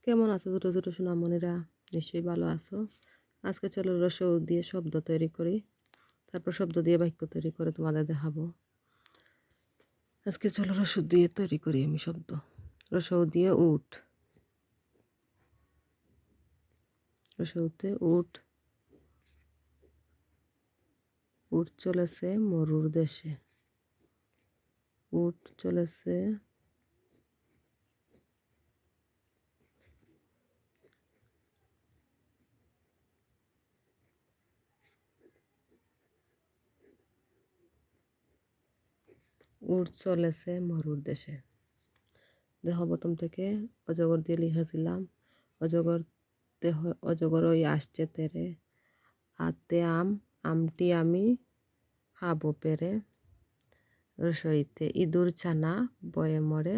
কেমন আছো ছোট ছোট সোনামণিরা? নিশ্চয়ই ভালো আছো। আজকে চলো রসৌ দিয়ে শব্দ তৈরি করি, তারপর শব্দ দিয়ে বাক্য তৈরি করে তোমাদের দেখাবো। আজকে চলো রসৌ দিয়ে তৈরি করি আমি শব্দ। রসৌ দিয়ে উট। রসৌতে উট। উট চলেছে মরুর দেশে। উট চলেছে উট চলেছে মরুর দেশে। দেখো প্রথম থেকে অজগর দিয়ে লিখেছিলাম। অজগরতে অজগর ওই আসছে তেরে। আতে আম, আমটি আমি খাবো পেরে। রসইতে ইঁদুর ছানা বয়ে মরে।